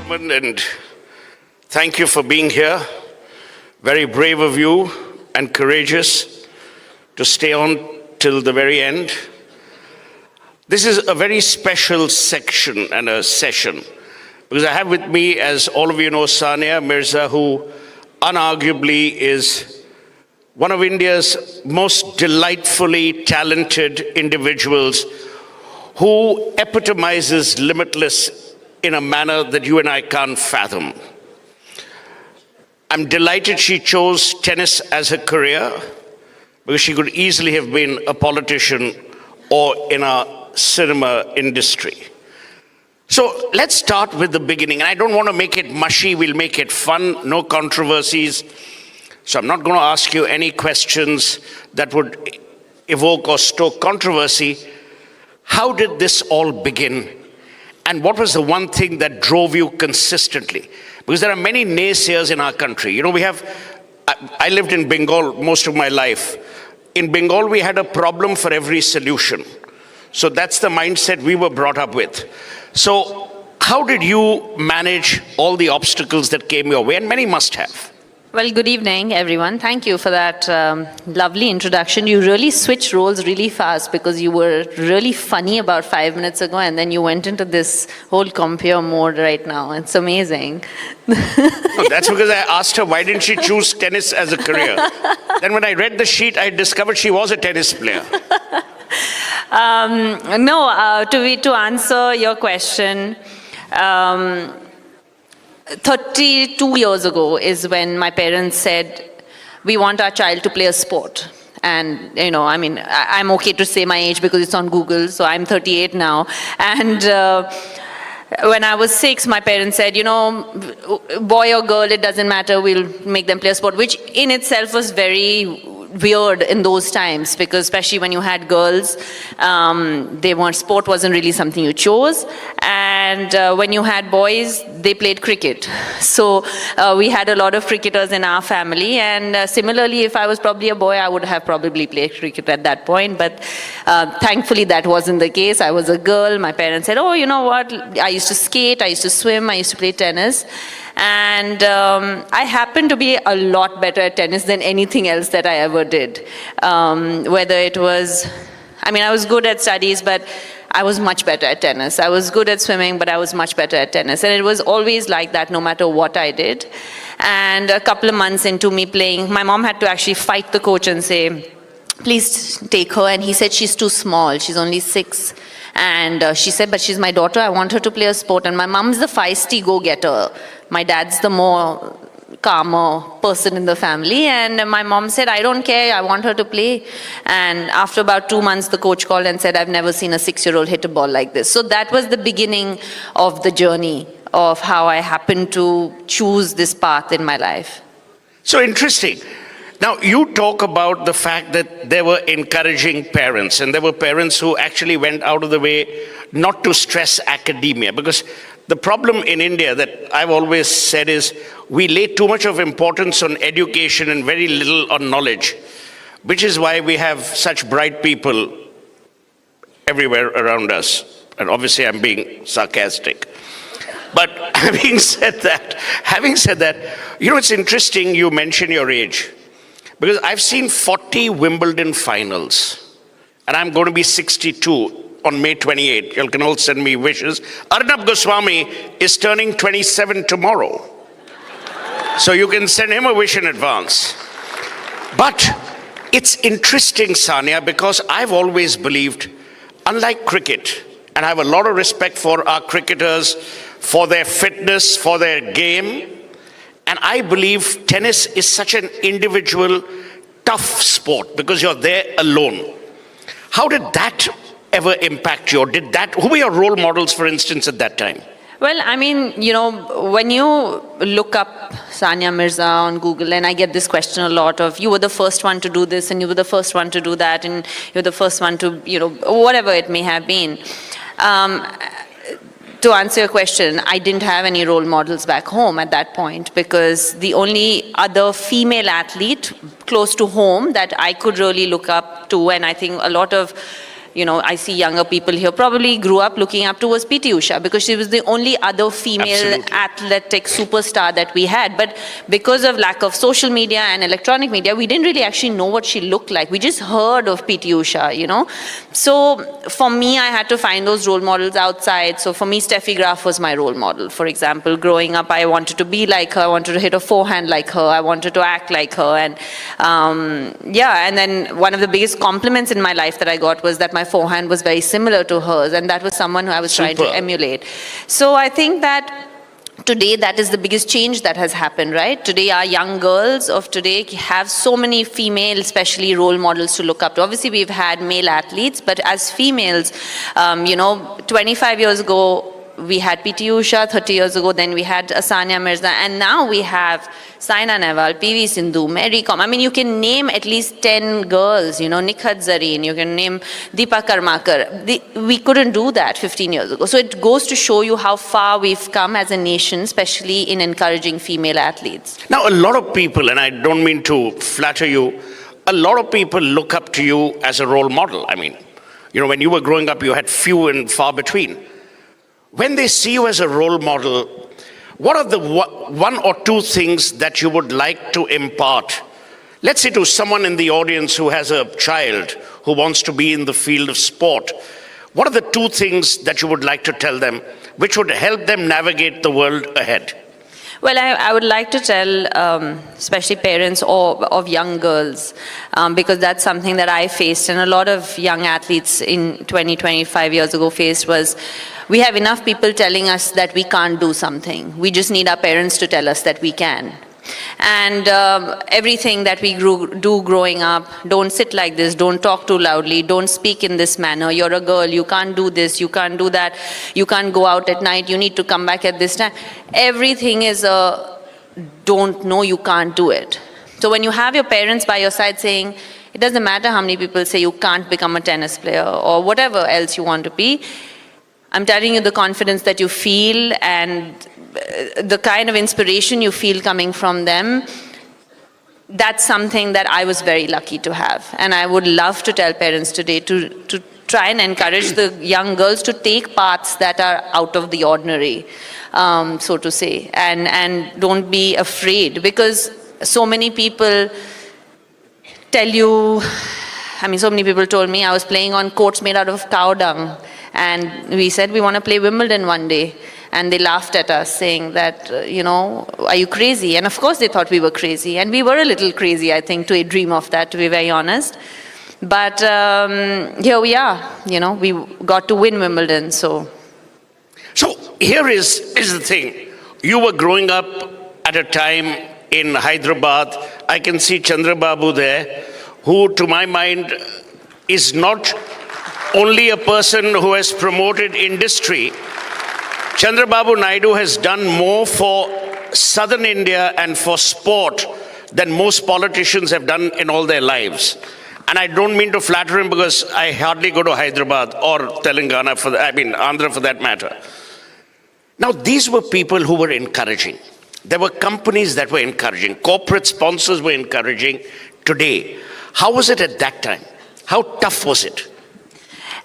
gentlemen, and thank you for being here. Very brave of you and courageous to stay on till the very end. This is a very special section and a session because I have with me, as all of you know, Sania Mirza, who unarguably is one of India's most delightfully talented individuals who epitomizes Limitless in a manner that you and I can't fathom. I'm delighted she chose tennis as her career because she could easily have been a politician or in a cinema industry. So let's start with the beginning. And I don't want to make it mushy, we'll make it fun, no controversies. So I'm not going to ask you any questions that would evoke or stoke controversy. How did this all begin? And what was the one thing that drove you consistently? Because there are many naysayers in our country. You know, I lived in Bengal most of my life. In Bengal, we had a problem for every solution. So that's the mindset we were brought up with. So how did you manage all the obstacles that came your way? And many must have. Well, good evening, everyone. Thank you for that lovely introduction. You really switched roles really fast because you were really funny about 5 minutes ago and then you went into this whole compere mode right now. It's amazing. No, that's because I asked her, why didn't she choose tennis as a career? Then when I read the sheet, I discovered she was a tennis player. To answer your question, 32 years ago is when my parents said, we want our child to play a sport. And, you know, I mean, I'm okay to say my age because it's on Google, so I'm 38 now. And when I was 6, my parents said, you know, boy or girl, it doesn't matter, we'll make them play a sport, which in itself was very weird in those times, because especially when you had girls, sport wasn't really something you chose. And when you had boys, they played cricket. So we had a lot of cricketers in our family. And similarly, if I was probably a boy, I would have probably played cricket at that point. But thankfully, that wasn't the case. I was a girl. My parents said, oh, you know what? I used to skate, I used to swim, I used to play tennis. And I happened to be a lot better at tennis than anything else that I ever did. Whether it was, I was good at studies, but I was much better at tennis. I was good at swimming, but I was much better at tennis. And it was always like that, no matter what I did. And a couple of months into me playing, my mom had to actually fight the coach and say, please take her. And he said, she's too small. She's only 6. And she said, but she's my daughter. I want her to play a sport. And my mom's the feisty go-getter. My dad's the more calmer person in the family. And my mom said, I don't care. I want her to play. And after about 2 months, the coach called and said, I've never seen a 6-year-old hit a ball like this. So that was the beginning of the journey of how I happened to choose this path in my life. So interesting. Now, you talk about the fact that there were encouraging parents, and there were parents who actually went out of the way not to stress academia, because the problem in India that I've always said is we lay too much of importance on education and very little on knowledge, which is why we have such bright people everywhere around us. And obviously I'm being sarcastic. But having said that, you know, it's interesting you mention your age. Because I've seen 40 Wimbledon finals, and I'm going to be 62 on May 28. You can all send me wishes. Arnab Goswami is turning 27 tomorrow. So you can send him a wish in advance. But it's interesting, Sania, because I've always believed, unlike cricket, and I have a lot of respect for our cricketers, for their fitness, for their game, and I believe tennis is such an individual, tough sport because you're there alone. How did that ever impact you? Who were your role models, for instance, at that time? Well, you know, when you look up Sania Mirza on Google, and I get this question a lot of, you were the first one to do this, and you were the first one to do that, and you're the first one to, you know, whatever it may have been. To answer your question, I didn't have any role models back home at that point because the only other female athlete close to home that I could really look up to, and I think a lot of I see younger people here probably grew up looking up towards PT Usha because she was the only other female athletic superstar that we had. But because of lack of social media and electronic media, we didn't really actually know what she looked like. We just heard of PT Usha, So for me, I had to find those role models outside. So for me, Steffi Graf was my role model. For example, growing up, I wanted to be like her. I wanted to hit a forehand like her. I wanted to act like her. And and then one of the biggest compliments in my life that I got was that my forehand was very similar to hers. And that was someone who I was trying to emulate. So I think that today, that is the biggest change that has happened, right? Today, our young girls of today have so many female, especially role models to look up to. Obviously, we've had male athletes, but as females, 25 years ago, we had PT Usha, 30 years ago, then we had Sania Mirza, and now we have Saina Nehwal, PV Sindhu, Mary Kom. I mean, you can name at least 10 girls, Nikhat Zareen, you can name Deepa Karmakar. We couldn't do that 15 years ago. So it goes to show you how far we've come as a nation, especially in encouraging female athletes. Now, a lot of people, and I don't mean to flatter you, a lot of people look up to you as a role model. I mean, when you were growing up, you had few and far between. When they see you as a role model, what are the one or two things that you would like to impart? Let's say to someone in the audience who has a child who wants to be in the field of sport. What are the two things that you would like to tell them which would help them navigate the world ahead? Well, I would like to tell, especially parents of young girls, because that's something that I faced and a lot of young athletes in 25 years ago faced was, we have enough people telling us that we can't do something. We just need our parents to tell us that we can. And everything that we do growing up, don't sit like this, don't talk too loudly, don't speak in this manner, you're a girl, you can't do this, you can't do that, you can't go out at night, you need to come back at this time. Everything is a don't know, you can't do it. So when you have your parents by your side saying, it doesn't matter how many people say you can't become a tennis player or whatever else you want to be, I'm telling you the confidence that you feel and the kind of inspiration you feel coming from them, that's something that I was very lucky to have. And I would love to tell parents today to try and encourage the young girls to take paths that are out of the ordinary, so to say, and don't be afraid, because so many people tell you, so many people told me I was playing on courts made out of cow dung. And we said, we want to play Wimbledon one day. And they laughed at us saying that, are you crazy? And of course they thought we were crazy. And we were a little crazy, I think, to dream of that, to be very honest. But here we are, we got to win Wimbledon, So here is the thing. You were growing up at a time in Hyderabad. I can see Chandrababu there, who to my mind is not only a person who has promoted industry. Chandrababu Naidu has done more for southern India and for sport than most politicians have done in all their lives. And I don't mean to flatter him because I hardly go to Hyderabad or Telangana, Andhra for that matter. Now, these were people who were encouraging. There were companies that were encouraging. Corporate sponsors were encouraging. Today, how was it at that time? How tough was it?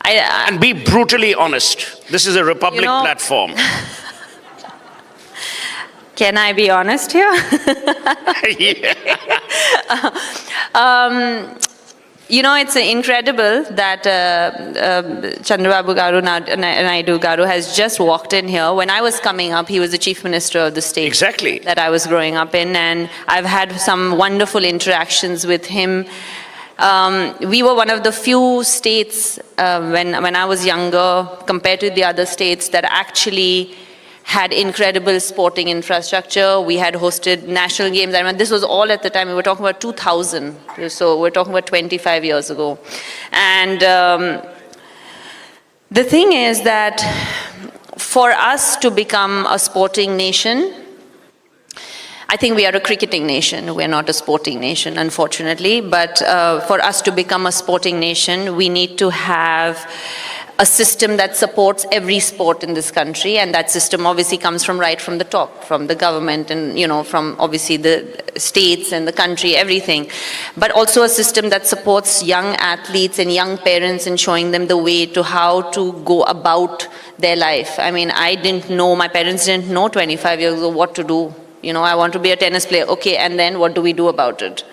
And be brutally honest. This is a Republic platform. Can I be honest here? It's incredible that Chandrababu Naidu Garu has just walked in here. When I was coming up, he was the chief minister of the state that I was growing up in. And I've had some wonderful interactions with him. We were one of the few states when I was younger, compared to the other states, that actually had incredible sporting infrastructure. We had hosted national games. I remember this was all at the time. We were talking about 2000. So we're talking about 25 years ago. And the thing is that for us to become a sporting nation, I think we are a cricketing nation. We're not a sporting nation, unfortunately. But for us to become a sporting nation, we need to have a system that supports every sport in this country, and that system obviously comes from right from the top, from the government and, from obviously the states and the country, everything. But also a system that supports young athletes and young parents and showing them the way to how to go about their life. I mean, my parents didn't know 25 years ago what to do. I want to be a tennis player. Okay, and then what do we do about it?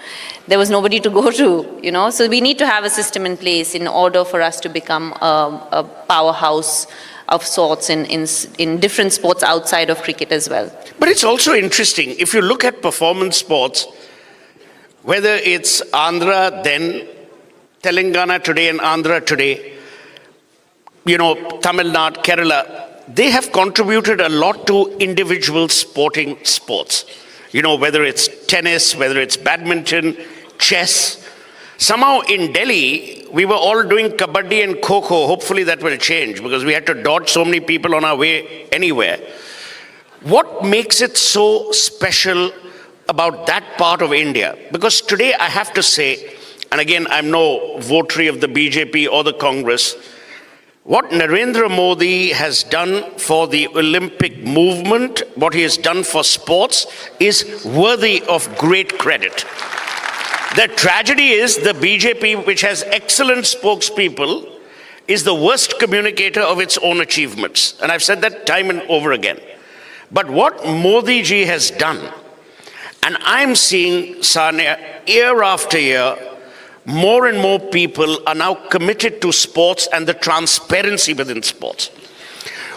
There was nobody to go to, So we need to have a system in place in order for us to become a powerhouse of sorts in different sports outside of cricket as well. But it's also interesting, if you look at performance sports, whether it's Andhra then, Telangana today and Andhra today, Tamil Nadu, Kerala, they have contributed a lot to individual sporting sports. Whether it's tennis, whether it's badminton, chess. Somehow in Delhi, we were all doing kabaddi and kho-kho. Hopefully that will change because we had to dodge so many people on our way anywhere. What makes it so special about that part of India? Because today I have to say, and again, I'm no votary of the BJP or the Congress, what Narendra Modi has done for the Olympic movement, what he has done for sports, is worthy of great credit. The tragedy is the BJP, which has excellent spokespeople, is the worst communicator of its own achievements. And I've said that time and over again. But what Modi ji has done, and I'm seeing, Sania, year after year, more and more people are now committed to sports and the transparency within sports.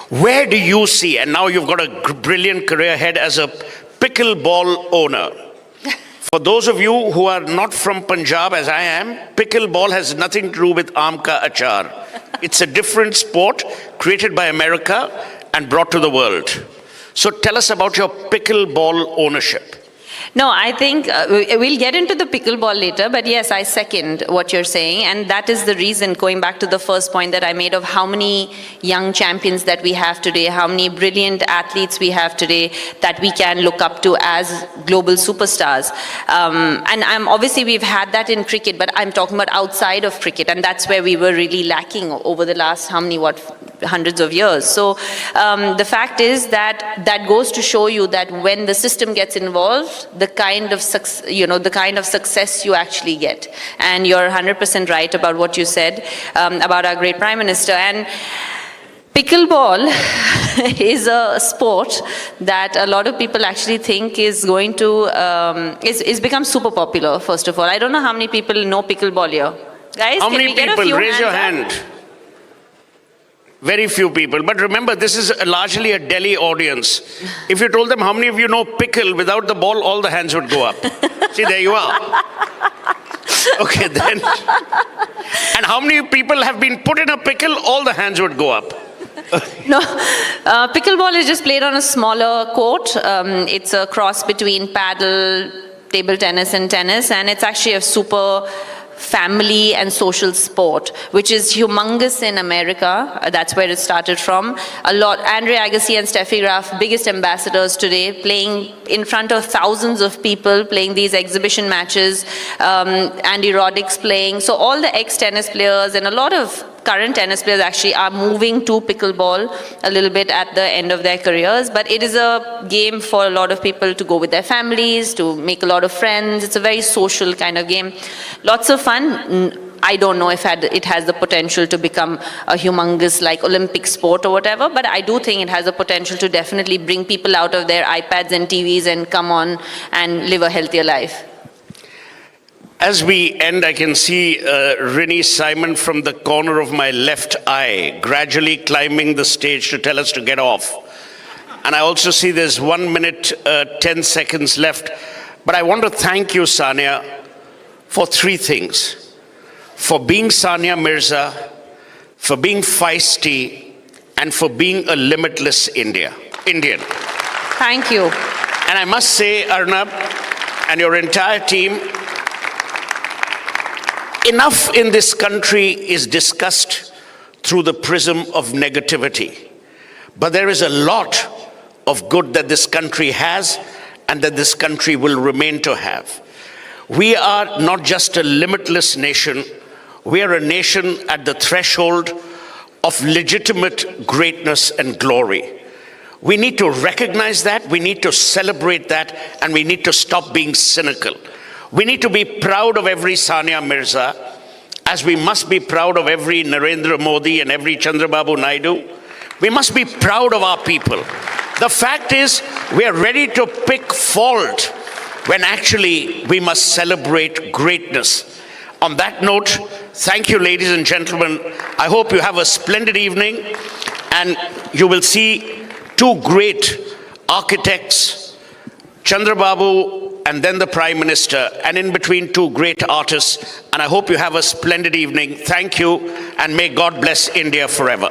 Where do you see, and now you've got a brilliant career ahead as a pickleball owner. For those of you who are not from Punjab, as I am, pickleball has nothing to do with aam ka achar. It's a different sport created by America and brought to the world. So tell us about your pickleball ownership. No, I think we'll get into the pickleball later, but yes, I second what you're saying, and that is the reason, going back to the first point that I made of how many young champions that we have today, how many brilliant athletes we have today that we can look up to as global superstars. And obviously we've had that in cricket, but I'm talking about outside of cricket, and that's where we were really lacking over the last hundreds of years. So the fact is that goes to show you that when the system gets involved, the kind of success you actually get. And you're 100% right about what you said about our great Prime Minister. And pickleball is a sport that a lot of people actually think is going to is become super popular. First of all, I don't know how many people know pickleball here, guys. How many people? Raise your hand. Very few people. But remember, this is largely a Delhi audience. If you told them how many of you know pickle without the ball, all the hands would go up. See, there you are. Okay, then. And how many people have been put in a pickle, all the hands would go up. No, pickleball is just played on a smaller court. It's a cross between paddle, table tennis and tennis, and it's actually a super family and social sport, which is humongous in America. That's where it started from. A lot. Andre Agassi and Steffi Graf, biggest ambassadors today, playing in front of thousands of people, playing these exhibition matches. Andy Roddick's playing. So all the ex-tennis players and a lot of current tennis players actually are moving to pickleball a little bit at the end of their careers, but it is a game for a lot of people to go with their families, to make a lot of friends. It's a very social kind of game. Lots of fun. I don't know if it has the potential to become a humongous like Olympic sport or whatever, but I do think it has the potential to definitely bring people out of their iPads and TVs and come on and live a healthier life. As we end, I can see Rini Simon from the corner of my left eye gradually climbing the stage to tell us to get off. And I also see there's 1 minute, 10 seconds left. But I want to thank you, Sania, for three things. For being Sania Mirza, for being feisty, and for being a limitless Indian. Thank you. And I must say, Arnab and your entire team, enough in this country is discussed through the prism of negativity. But there is a lot of good that this country has and that this country will remain to have. We are not just a limitless nation, we are a nation at the threshold of legitimate greatness and glory. We need to recognize that, we need to celebrate that, and we need to stop being cynical. We need to be proud of every Sania Mirza, as we must be proud of every Narendra Modi and every Chandrababu Naidu. We must be proud of our people. The fact is, we are ready to pick fault when actually we must celebrate greatness. On that note, thank you, ladies and gentlemen. I hope you have a splendid evening, and you will see two great architects, Chandrababu and then the Prime Minister, and in between two great artists. And I hope you have a splendid evening. Thank you, and may God bless India forever.